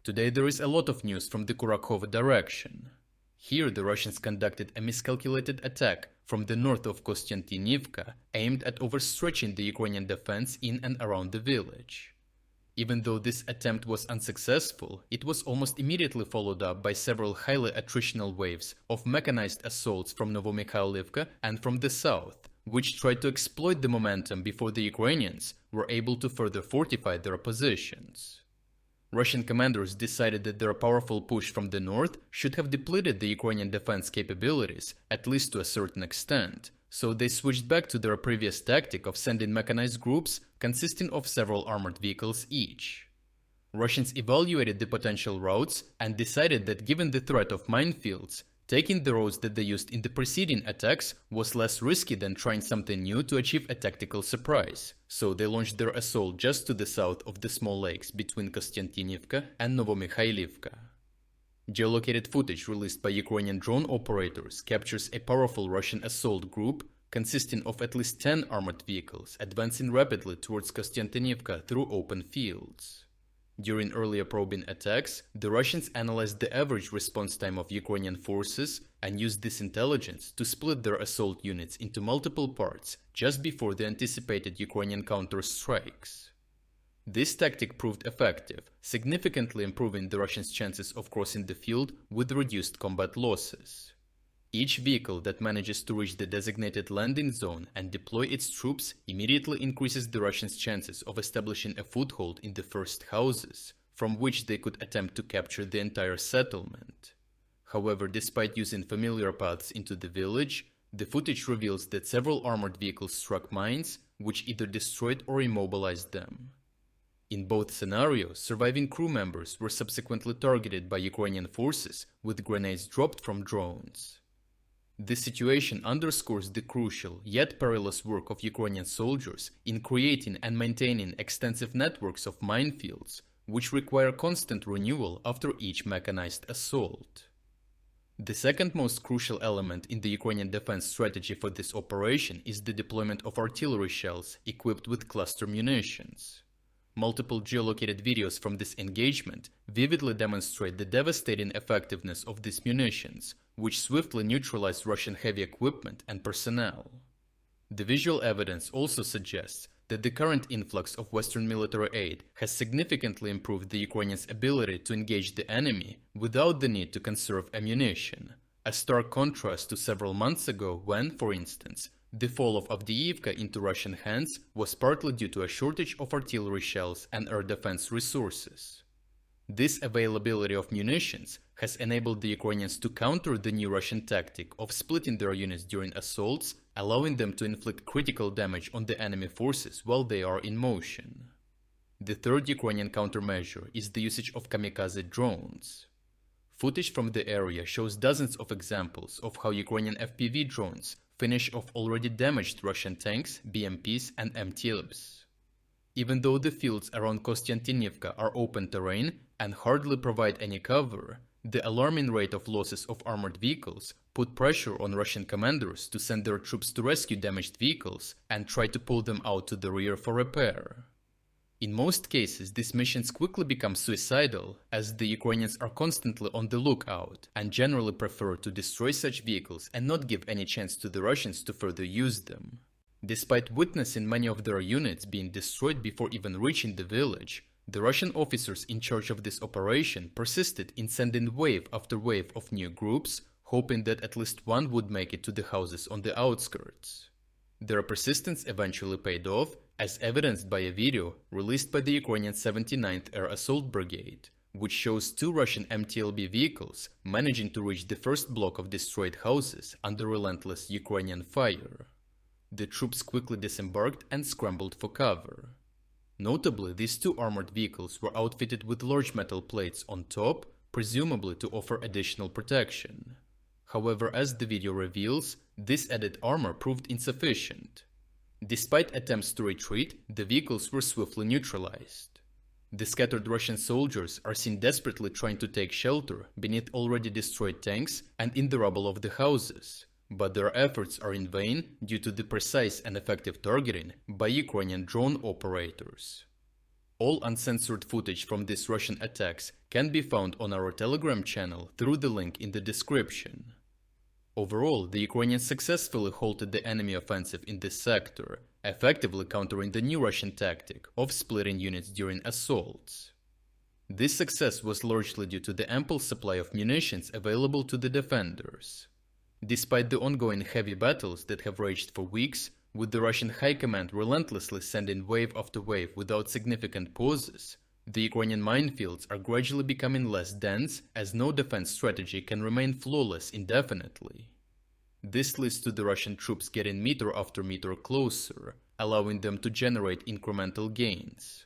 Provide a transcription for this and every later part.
Today there is a lot of news from the Kurakhove direction. Here the Russians conducted a miscalculated attack from the north of Kostiantynivka aimed at overstretching the Ukrainian defense in and around the village. Even though this attempt was unsuccessful, it was almost immediately followed up by several highly attritional waves of mechanized assaults from Novomykhailivka and from the south, which tried to exploit the momentum before the Ukrainians were able to further fortify their positions. Russian commanders decided that their powerful push from the north should have depleted the Ukrainian defense capabilities, at least to a certain extent, so they switched back to their previous tactic of sending mechanized groups consisting of several armored vehicles each. Russians evaluated the potential routes and decided that given the threat of minefields, taking the roads that they used in the preceding attacks was less risky than trying something new to achieve a tactical surprise, so they launched their assault just to the south of the small lakes between Kostiantynivka and Novomykhailivka. Geolocated footage released by Ukrainian drone operators captures a powerful Russian assault group consisting of at least 10 armored vehicles advancing rapidly towards Kostiantynivka through open fields. During earlier probing attacks, the Russians analyzed the average response time of Ukrainian forces and used this intelligence to split their assault units into multiple parts just before the anticipated Ukrainian counter-strikes. This tactic proved effective, significantly improving the Russians' chances of crossing the field with reduced combat losses. Each vehicle that manages to reach the designated landing zone and deploy its troops immediately increases the Russians' chances of establishing a foothold in the first houses, from which they could attempt to capture the entire settlement. However, despite using familiar paths into the village, the footage reveals that several armored vehicles struck mines, which either destroyed or immobilized them. In both scenarios, surviving crew members were subsequently targeted by Ukrainian forces with grenades dropped from drones. This situation underscores the crucial yet perilous work of Ukrainian soldiers in creating and maintaining extensive networks of minefields, which require constant renewal after each mechanized assault. The second most crucial element in the Ukrainian defense strategy for this operation is the deployment of artillery shells equipped with cluster munitions. Multiple geolocated videos from this engagement vividly demonstrate the devastating effectiveness of these munitions, which swiftly neutralized Russian heavy equipment and personnel. The visual evidence also suggests that the current influx of Western military aid has significantly improved the Ukrainians' ability to engage the enemy without the need to conserve ammunition, a stark contrast to several months ago when, for instance, the fall of Avdiivka into Russian hands was partly due to a shortage of artillery shells and air defense resources. This availability of munitions has enabled the Ukrainians to counter the new Russian tactic of splitting their units during assaults, allowing them to inflict critical damage on the enemy forces while they are in motion. The third Ukrainian countermeasure is the usage of kamikaze drones. Footage from the area shows dozens of examples of how Ukrainian FPV drones finish off already damaged Russian tanks, BMPs and MTLBs. Even though the fields around Kostiantynivka are open terrain and hardly provide any cover, the alarming rate of losses of armored vehicles put pressure on Russian commanders to send their troops to rescue damaged vehicles and try to pull them out to the rear for repair. In most cases, these missions quickly become suicidal, as the Ukrainians are constantly on the lookout and generally prefer to destroy such vehicles and not give any chance to the Russians to further use them. Despite witnessing many of their units being destroyed before even reaching the village, the Russian officers in charge of this operation persisted in sending wave after wave of new groups, hoping that at least one would make it to the houses on the outskirts. Their persistence eventually paid off, as evidenced by a video released by the Ukrainian 79th Air Assault Brigade, which shows two Russian MTLB vehicles managing to reach the first block of destroyed houses under relentless Ukrainian fire. The troops quickly disembarked and scrambled for cover. Notably, these two armored vehicles were outfitted with large metal plates on top, presumably to offer additional protection. However, as the video reveals, this added armor proved insufficient. Despite attempts to retreat, the vehicles were swiftly neutralized. The scattered Russian soldiers are seen desperately trying to take shelter beneath already destroyed tanks and in the rubble of the houses, but their efforts are in vain due to the precise and effective targeting by Ukrainian drone operators. All uncensored footage from these Russian attacks can be found on our Telegram channel through the link in the description. Overall, the Ukrainians successfully halted the enemy offensive in this sector, effectively countering the new Russian tactic of splitting units during assaults. This success was largely due to the ample supply of munitions available to the defenders. Despite the ongoing heavy battles that have raged for weeks, with the Russian high command relentlessly sending wave after wave without significant pauses, the Ukrainian minefields are gradually becoming less dense as no defense strategy can remain flawless indefinitely. This leads to the Russian troops getting meter after meter closer, allowing them to generate incremental gains.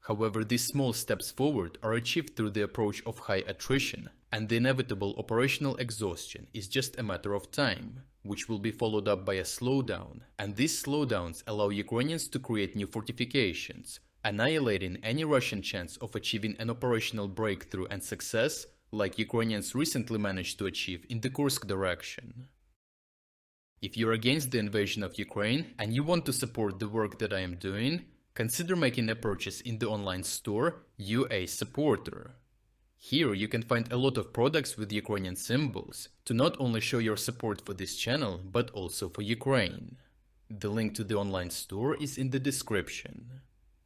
However, these small steps forward are achieved through the approach of high attrition, and the inevitable operational exhaustion is just a matter of time, which will be followed up by a slowdown, and these slowdowns allow Ukrainians to create new fortifications, annihilating any Russian chance of achieving an operational breakthrough and success like Ukrainians recently managed to achieve in the Kursk direction. If you're against the invasion of Ukraine and you want to support the work that I am doing, consider making a purchase in the online store UA Supporter. Here you can find a lot of products with Ukrainian symbols to not only show your support for this channel, but also for Ukraine. The link to the online store is in the description.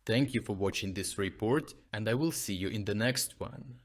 Thank you for watching this report, and I will see you in the next one.